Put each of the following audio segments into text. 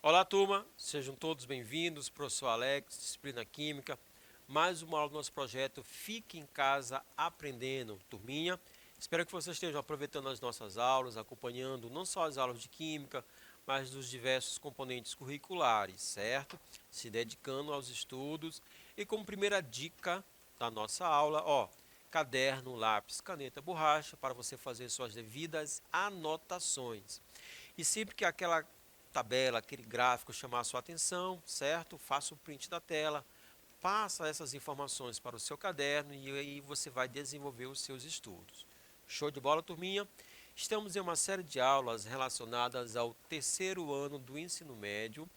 Olá, turma, sejam todos bem-vindos. Professor Alex, disciplina Química, mais uma aula do nosso projeto Fique em Casa Aprendendo, turminha. Espero que vocês estejam aproveitando as nossas aulas, acompanhando não só as aulas de Química, mas dos diversos componentes curriculares, certo? Se dedicando aos estudos. E como primeira dica da nossa aula, caderno, lápis, caneta, borracha, para você fazer suas devidas anotações. E sempre que aquela tabela, aquele gráfico chamar a sua atenção, certo? Faça o print da tela, passa essas informações para o seu caderno e aí você vai desenvolver os seus estudos. Show de bola, turminha? Estamos em uma série de aulas relacionadas ao terceiro ano do ensino médio,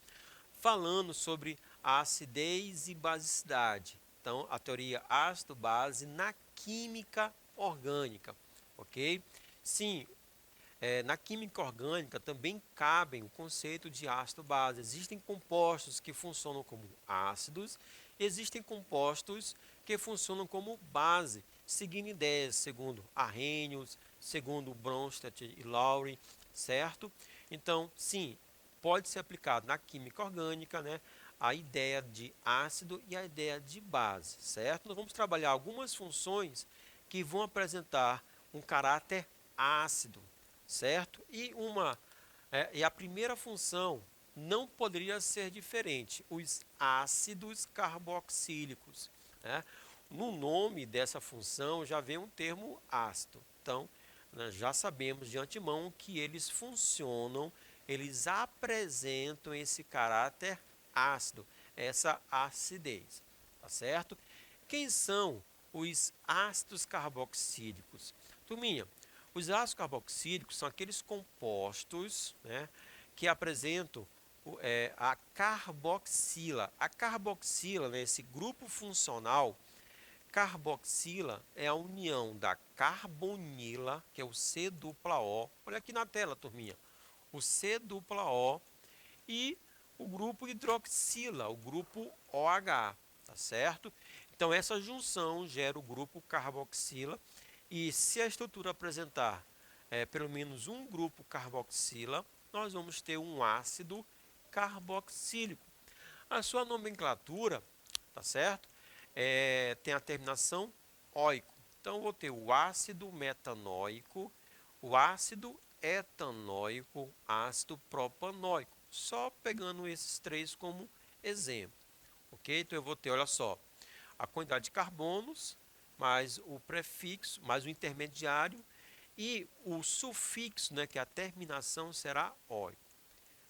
falando sobre a acidez e basicidade. Então, a teoria ácido-base na química orgânica, ok? Sim, na química orgânica também cabem o conceito de ácido-base. Existem compostos que funcionam como ácidos, existem compostos que funcionam como base, seguindo ideias segundo Arrhenius, segundo Bronsted e Lowry, certo? Então, sim, pode ser aplicado na química orgânica, né, a ideia de ácido e a ideia de base, certo? Nós vamos trabalhar algumas funções que vão apresentar um caráter ácido, certo? E a primeira função não poderia ser diferente, os ácidos carboxílicos, né? No nome dessa função já vem um termo ácido, então nós já sabemos de antemão que eles funcionam, eles apresentam esse caráter ácido, essa acidez, tá certo? Quem são os ácidos carboxílicos? Turminha, os ácidos carboxílicos são aqueles compostos, né, que apresentam a carboxila. A carboxila, né, esse grupo funcional, carboxila é a união da carbonila, que é o C-O. Olha aqui na tela, turminha. O C-O e o grupo hidroxila, o grupo OH, tá certo? Então, essa junção gera o grupo carboxila. E se a estrutura apresentar pelo menos um grupo carboxila, nós vamos ter um ácido carboxílico. A sua nomenclatura, tá certo? Tem a terminação óico. Então, eu vou ter o ácido metanóico, o ácido etanóico, ácido propanóico. Só pegando esses três como exemplo. Ok? Então, eu vou ter, olha só, a quantidade de carbonos, mais o prefixo, mais o intermediário e o sufixo, né, que a terminação será óico.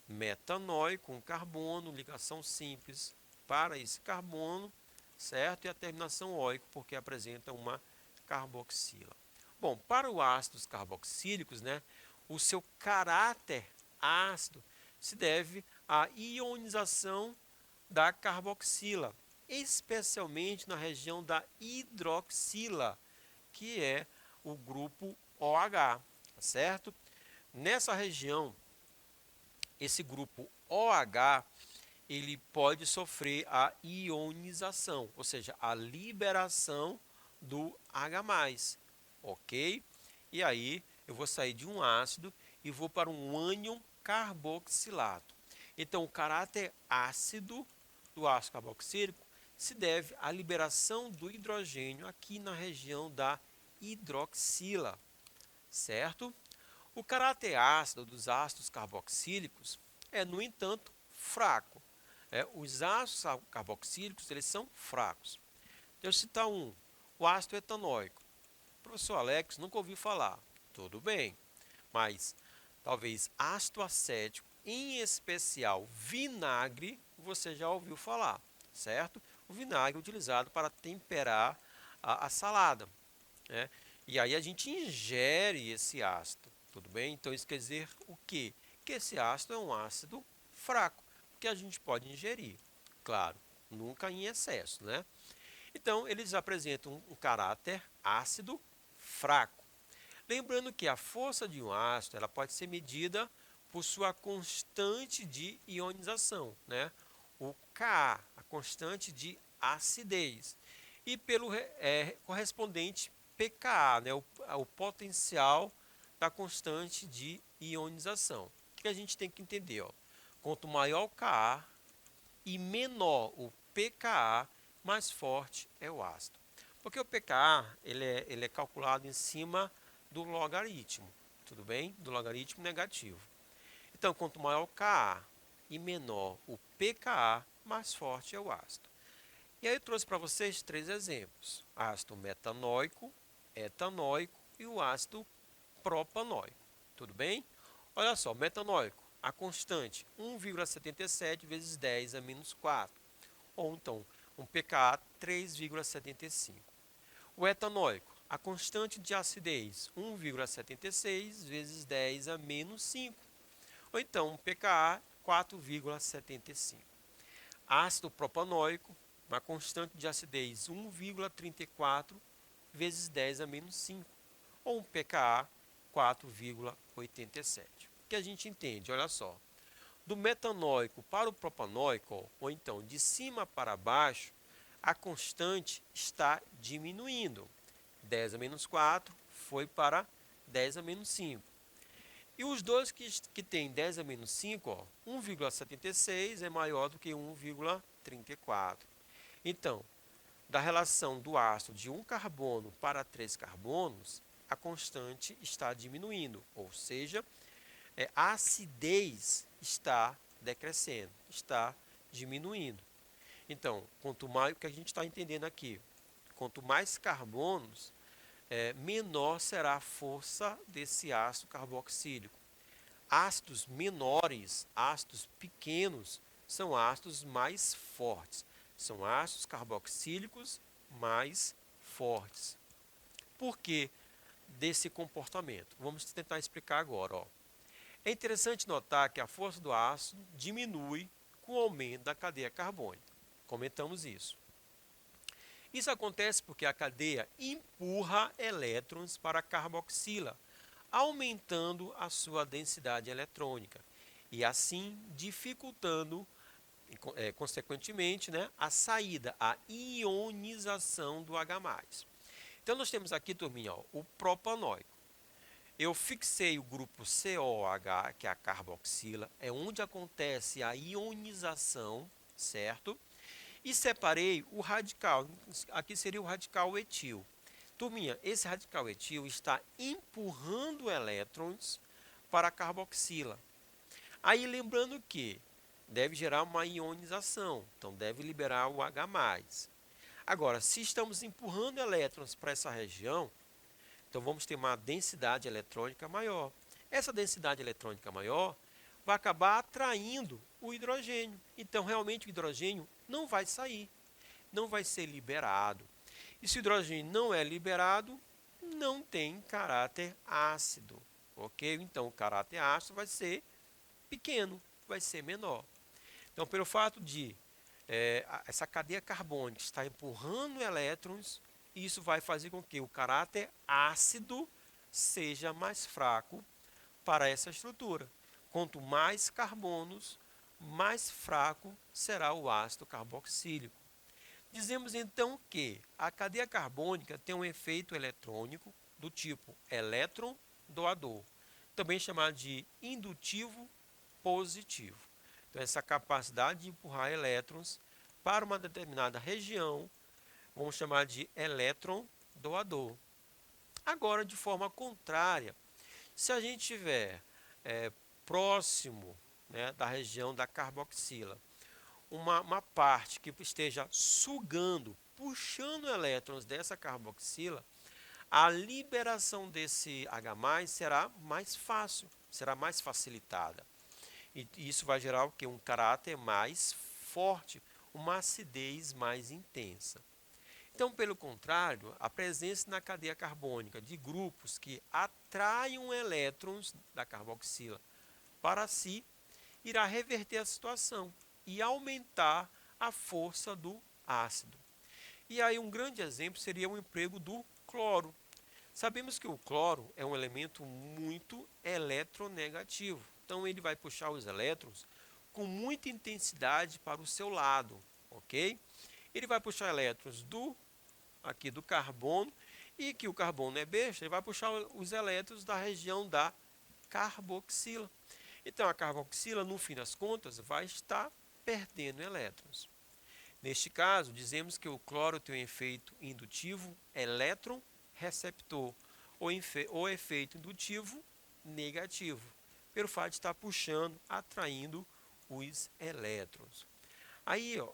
Metanóico, um carbono, ligação simples para esse carbono, certo? E a terminação óico, porque apresenta uma carboxila. Bom, para os ácidos carboxílicos, né, o seu caráter ácido se deve à ionização da carboxila, especialmente na região da hidroxila, que é o grupo OH, tá certo? Nessa região, esse grupo OH, ele pode sofrer a ionização, ou seja, a liberação do H+, ok? E aí eu vou sair de um ácido e vou para um ânion carboxilato. Então, o caráter ácido do ácido carboxílico se deve à liberação do hidrogênio aqui na região da hidroxila, certo? O caráter ácido dos ácidos carboxílicos é, no entanto, fraco. Os ácidos carboxílicos eles são fracos. Deixa eu citar um, o ácido etanóico. Professor Alex, nunca ouvi falar. Tudo bem, mas talvez ácido acético, em especial vinagre, você já ouviu falar, certo? O vinagre é utilizado para temperar a salada, né? E aí a gente ingere esse ácido, tudo bem? Então isso quer dizer o quê? Que esse ácido é um ácido fraco, que a gente pode ingerir, claro, nunca em excesso, né? Então eles apresentam um caráter ácido fraco. Lembrando que a força de um ácido ela pode ser medida por sua constante de ionização, né? o Ka, a constante de acidez, e pelo correspondente pKa, né, o potencial da constante de ionização. O que a gente tem que entender? Ó? Quanto maior o Ka e menor o pKa, mais forte é o ácido. Porque o pKa ele é calculado em cima do logaritmo, tudo bem? Do logaritmo negativo. Então, quanto maior o Ka e menor o pKa, mais forte é o ácido. E aí eu trouxe para vocês 3 exemplos: ácido metanóico, etanóico e o ácido propanóico. Tudo bem? Olha só, metanóico, a constante 1,77 vezes 10 a menos 4, ou então um pKa 3,75. O etanóico, a constante de acidez 1,76 vezes 10 a menos 5, ou então um pKa 4,75. Ácido propanóico, uma constante de acidez 1,34 vezes 10 a menos 5, ou um pKa 4,87. O que a gente entende? Olha só. Do metanóico para o propanóico, ou então de cima para baixo, a constante está diminuindo. 10 a menos 4 foi para 10 a menos 5. E os dois que têm 10 a menos 5, 1,76 é maior do que 1,34. Então, da relação do ácido de um carbono para 3 carbonos, a constante está diminuindo, ou seja, a acidez está decrescendo, está diminuindo. Então, quanto mais, o que a gente está entendendo aqui, quanto mais carbonos, menor será a força desse ácido carboxílico. Ácidos menores, ácidos pequenos, são ácidos mais fortes. São ácidos carboxílicos mais fortes. Por que desse comportamento? Vamos tentar explicar agora. Ó. É interessante notar que a força do ácido diminui com o aumento da cadeia carbônica. Comentamos isso. Isso acontece porque a cadeia empurra elétrons para a carboxila, aumentando a sua densidade eletrônica e assim dificultando, consequentemente, né, a saída, a ionização do H+. Então nós temos aqui, turminha, ó, o propanóico. Eu fixei o grupo COH, que é a carboxila, é onde acontece a ionização, certo? E separei o radical, aqui seria o radical etil. Turminha, esse radical etil está empurrando elétrons para a carboxila. Aí lembrando que deve gerar uma ionização, então deve liberar o H+. Agora, se estamos empurrando elétrons para essa região, então vamos ter uma densidade eletrônica maior. Essa densidade eletrônica maior vai acabar atraindo o hidrogênio. Então, realmente, o hidrogênio não vai sair, não vai ser liberado. E se o hidrogênio não é liberado, não tem caráter ácido, ok? Então, o caráter ácido vai ser pequeno, vai ser menor. Então, pelo fato de essa cadeia carbônica estar empurrando elétrons, isso vai fazer com que o caráter ácido seja mais fraco para essa estrutura. Quanto mais carbonos, mais fraco será o ácido carboxílico. Dizemos então que a cadeia carbônica tem um efeito eletrônico do tipo elétron doador, também chamado de indutivo positivo. Então, essa capacidade de empurrar elétrons para uma determinada região, vamos chamar de elétron doador. Agora, de forma contrária, se a gente estiver próximo, né, da região da carboxila, uma parte que esteja sugando, puxando elétrons dessa carboxila, a liberação desse H+ será mais fácil, será mais facilitada. E isso vai gerar o quê? Um caráter mais forte, uma acidez mais intensa. Então, pelo contrário, a presença na cadeia carbônica de grupos que atraiam elétrons da carboxila para si, irá reverter a situação e aumentar a força do ácido. E aí um grande exemplo seria o emprego do cloro. Sabemos que o cloro é um elemento muito eletronegativo. Então ele vai puxar os elétrons com muita intensidade para o seu lado, ok? Ele vai puxar elétrons aqui do carbono, e que o carbono é besta, ele vai puxar os elétrons da região da carboxila. Então, a carboxila, no fim das contas, vai estar perdendo elétrons. Neste caso, dizemos que o cloro tem um efeito indutivo elétron-receptor, ou efeito indutivo negativo, pelo fato de estar puxando, atraindo os elétrons. Aí, ó,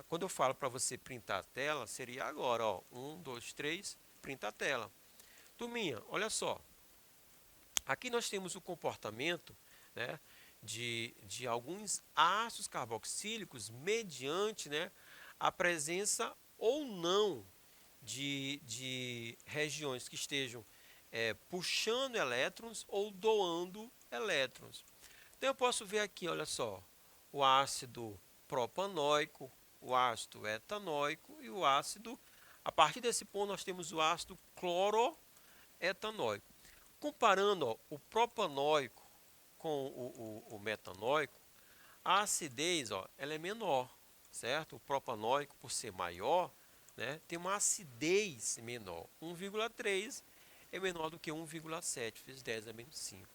quando eu falo para você printar a tela, seria agora, ó, 1, 2, 3, printa a tela. Turminha, olha só, aqui nós temos o comportamento, né, de alguns ácidos carboxílicos mediante, né, a presença ou não de regiões que estejam puxando elétrons ou doando elétrons. Então eu posso ver aqui, olha só, o ácido propanóico, o ácido etanóico e o ácido, a partir desse ponto nós temos o ácido cloroetanóico. Comparando, ó, o propanóico com o metanóico, a acidez, ó, ela é menor, certo? O propanóico, por ser maior, né, tem uma acidez menor. 1,3 é menor do que 1,7 vezes 10 a menos 5.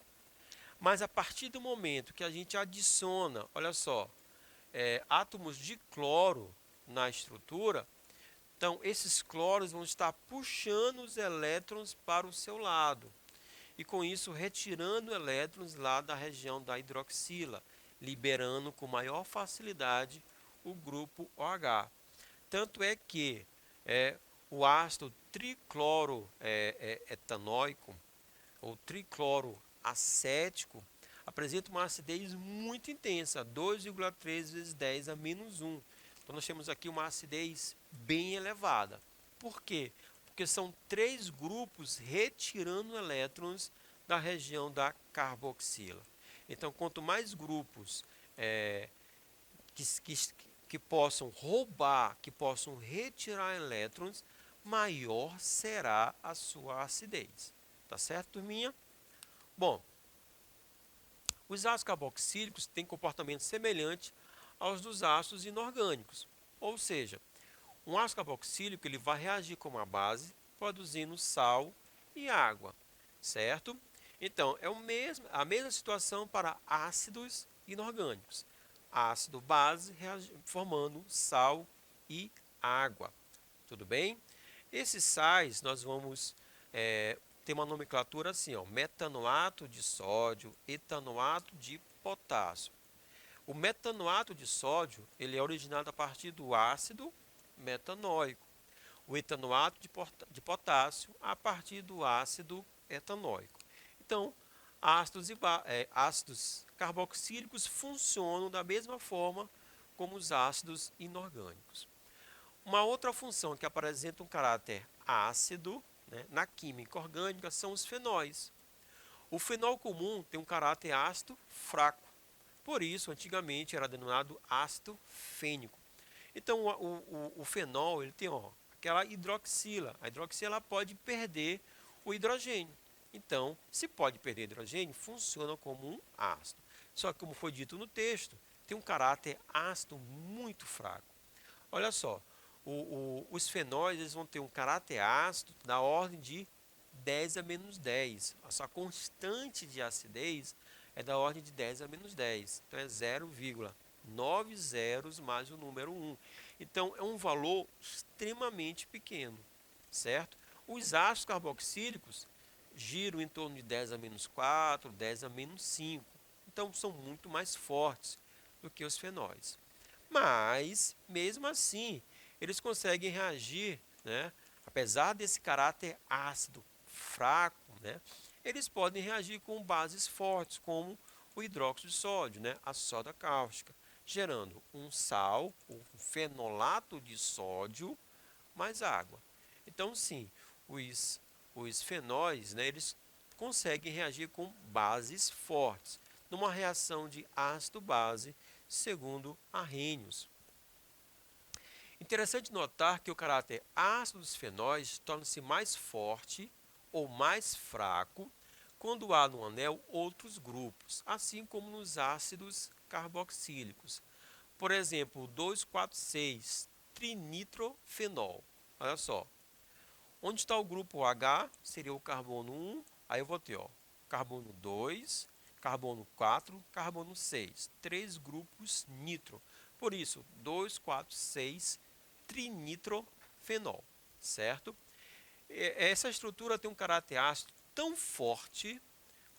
Mas a partir do momento que a gente adiciona, olha só, átomos de cloro na estrutura, então esses cloros vão estar puxando os elétrons para o seu lado. E com isso retirando elétrons lá da região da hidroxila, liberando com maior facilidade o grupo OH. Tanto é que o ácido tricloroetanóico ou tricloroacético apresenta uma acidez muito intensa, 2,3 vezes 10 a menos 1. Então nós temos aqui uma acidez bem elevada. Por quê? Porque são 3 grupos retirando elétrons da região da carboxila. Então, quanto mais grupos que possam roubar, que possam retirar elétrons, maior será a sua acidez. Tá certo, turminha? Bom, os ácidos carboxílicos têm comportamento semelhante aos dos ácidos inorgânicos. Ou seja, um ácido carboxílico ele vai reagir com uma base, produzindo sal e água, certo? Então, é a mesma situação para ácidos inorgânicos. Ácido base formando sal e água. Tudo bem? Esses sais nós vamos ter uma nomenclatura assim, ó, metanoato de sódio, etanoato de potássio. O metanoato de sódio ele é originado a partir do ácido metanóico. O etanoato de potássio a partir do ácido etanóico. Então, ácidos carboxílicos funcionam da mesma forma como os ácidos inorgânicos. Uma outra função que apresenta um caráter ácido, né, na química orgânica são os fenóis. O fenol comum tem um caráter ácido fraco. Por isso, antigamente era denominado ácido fênico. Então, o fenol ele tem aquela hidroxila. A hidroxila pode perder o hidrogênio. Então, se pode perder hidrogênio, funciona como um ácido. Só que, como foi dito no texto, tem um caráter ácido muito fraco. Olha só, os fenóis eles vão ter um caráter ácido da ordem de 10 a menos 10. A sua constante de acidez é da ordem de 10 a menos 10. Então, é 0,9 zeros mais o número 1. Então, é um valor extremamente pequeno, certo? Os ácidos carboxílicos giram em torno de 10 a menos 4, 10 a menos 5. Então, são muito mais fortes do que os fenóis. Mas, mesmo assim, eles conseguem reagir, né? Apesar desse caráter ácido fraco, né? Eles podem reagir com bases fortes, como o hidróxido de sódio, né? A soda cáustica, gerando um sal, um fenolato de sódio, mais água. Então, sim, os fenóis, né, eles conseguem reagir com bases fortes, numa reação de ácido-base, segundo Arrhenius. Interessante notar que o caráter ácido dos fenóis torna-se mais forte ou mais fraco quando há no anel outros grupos, assim como nos ácidos carboxílicos. Por exemplo, 2,4,6 trinitrofenol. Olha só. Onde está o grupo H? Seria o carbono 1. Aí eu vou ter, ó, carbono 2, carbono 4, carbono 6. 3 grupos nitro. Por isso, 2,4,6 trinitrofenol. Certo? Essa estrutura tem um caráter ácido tão forte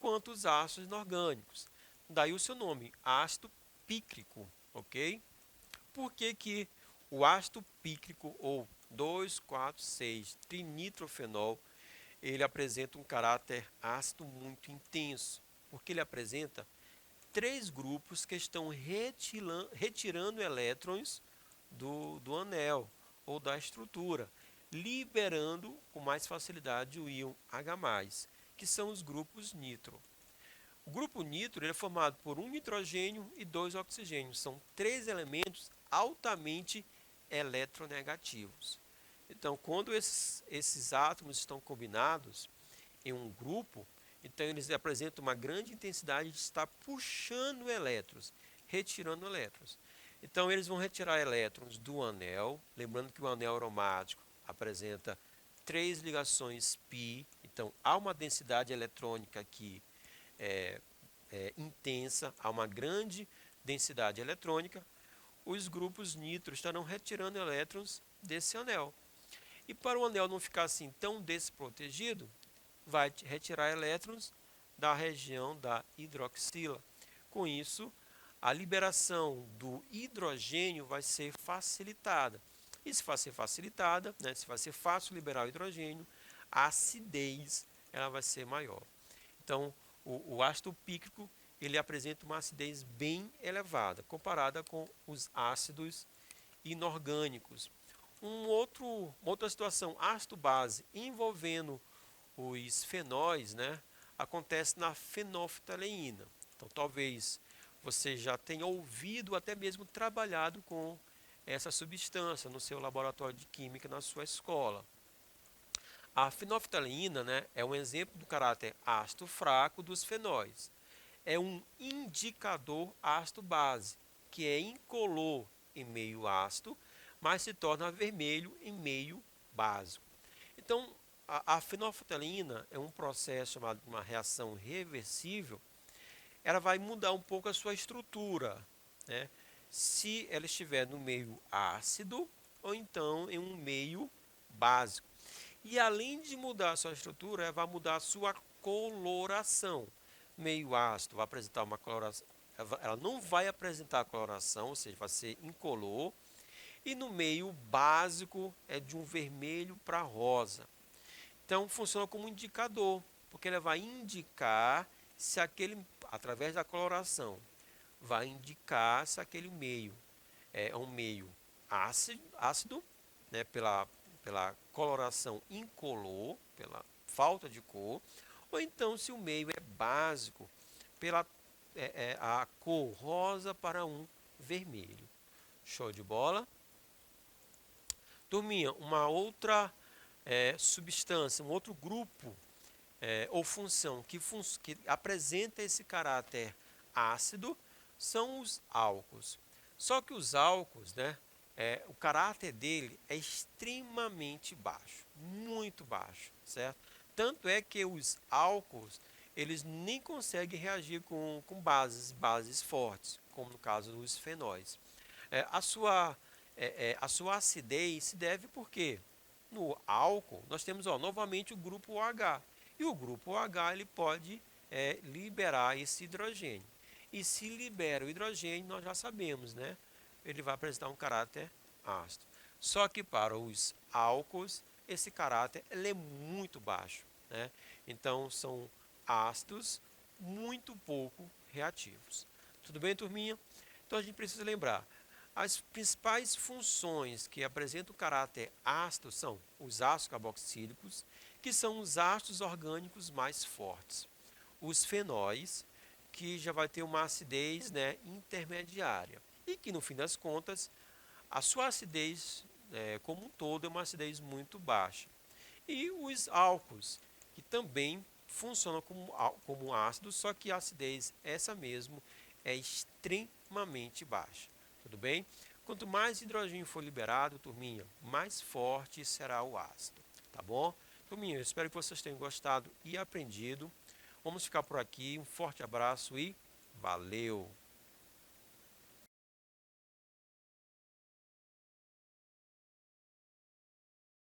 quanto os ácidos inorgânicos. Daí o seu nome, ácido pícrico, ok? Por que que o ácido pícrico ou 2,4,6 trinitrofenol ele apresenta um caráter ácido muito intenso? Porque ele apresenta 3 grupos que estão retirando elétrons do anel ou da estrutura, liberando com mais facilidade o íon H+, que são os grupos nitro. O grupo nitro ele é formado por um nitrogênio e 2 oxigênios. São 3 elementos altamente eletronegativos. Então, quando esses átomos estão combinados em um grupo, então eles apresentam uma grande intensidade de estar puxando elétrons, retirando elétrons. Então, eles vão retirar elétrons do anel, lembrando que o anel aromático apresenta 3 ligações π, então há uma densidade eletrônica aqui intensa, há uma grande densidade eletrônica, os grupos nitro estarão retirando elétrons desse anel. E para o anel não ficar assim tão desprotegido, vai retirar elétrons da região da hidroxila. Com isso, a liberação do hidrogênio vai ser facilitada. E se vai ser facilitada, né, se vai ser fácil liberar o hidrogênio, a acidez ela vai ser maior. Então, o ácido pícrico ele apresenta uma acidez bem elevada, comparada com os ácidos inorgânicos. Outra situação, ácido-base envolvendo os fenóis, né, acontece na fenolftaleína. Então, talvez você já tenha ouvido, até mesmo trabalhado com essa substância no seu laboratório de química na sua escola. A fenolftaleína, né, é um exemplo do caráter ácido fraco dos fenóis. É um indicador ácido-base, que é incolor em meio ácido, mas se torna vermelho em meio básico. Então, a fenolftaleína é um processo chamado de uma reação reversível. Ela vai mudar um pouco a sua estrutura, né? Se ela estiver no meio ácido ou então em um meio básico. E além de mudar a sua estrutura, ela vai mudar a sua coloração. Meio ácido vai apresentar uma coloração, ela não vai apresentar coloração, ou seja, vai ser incolor. E no meio básico é de um vermelho para rosa. Então funciona como indicador, porque ela vai indicar se aquele, através da coloração, vai indicar se aquele meio é um meio ácido, né, pela coloração incolor, pela falta de cor, ou então se o meio é básico, pela a cor rosa para um vermelho. Show de bola? Turminha, uma outra substância, um outro grupo ou função que apresenta esse caráter ácido são os álcools. Só que os álcools, né, o caráter dele é extremamente baixo, muito baixo, certo? Tanto é que os álcools, eles nem conseguem reagir com bases fortes, como no caso dos fenóis. A sua acidez se deve porque no álcool nós temos novamente o grupo OH. E o grupo OH ele pode liberar esse hidrogênio. E se libera o hidrogênio, nós já sabemos, né? Ele vai apresentar um caráter ácido. Só que para os álcools, esse caráter ele é muito baixo, né? Então, são ácidos muito pouco reativos. Tudo bem, turminha? Então, a gente precisa lembrar, as principais funções que apresentam o caráter ácido são os ácidos carboxílicos, que são os ácidos orgânicos mais fortes. Os fenóis, que já vai ter uma acidez, né, intermediária. E que, no fim das contas, a sua acidez, como um todo, é uma acidez muito baixa. E os álcools, que também funcionam como ácido, só que a acidez, essa mesmo, é extremamente extremamente baixa. Tudo bem? Quanto mais hidrogênio for liberado, turminha, mais forte será o ácido. Tá bom? Turminha, eu espero que vocês tenham gostado e aprendido. Vamos ficar por aqui. Um forte abraço e valeu!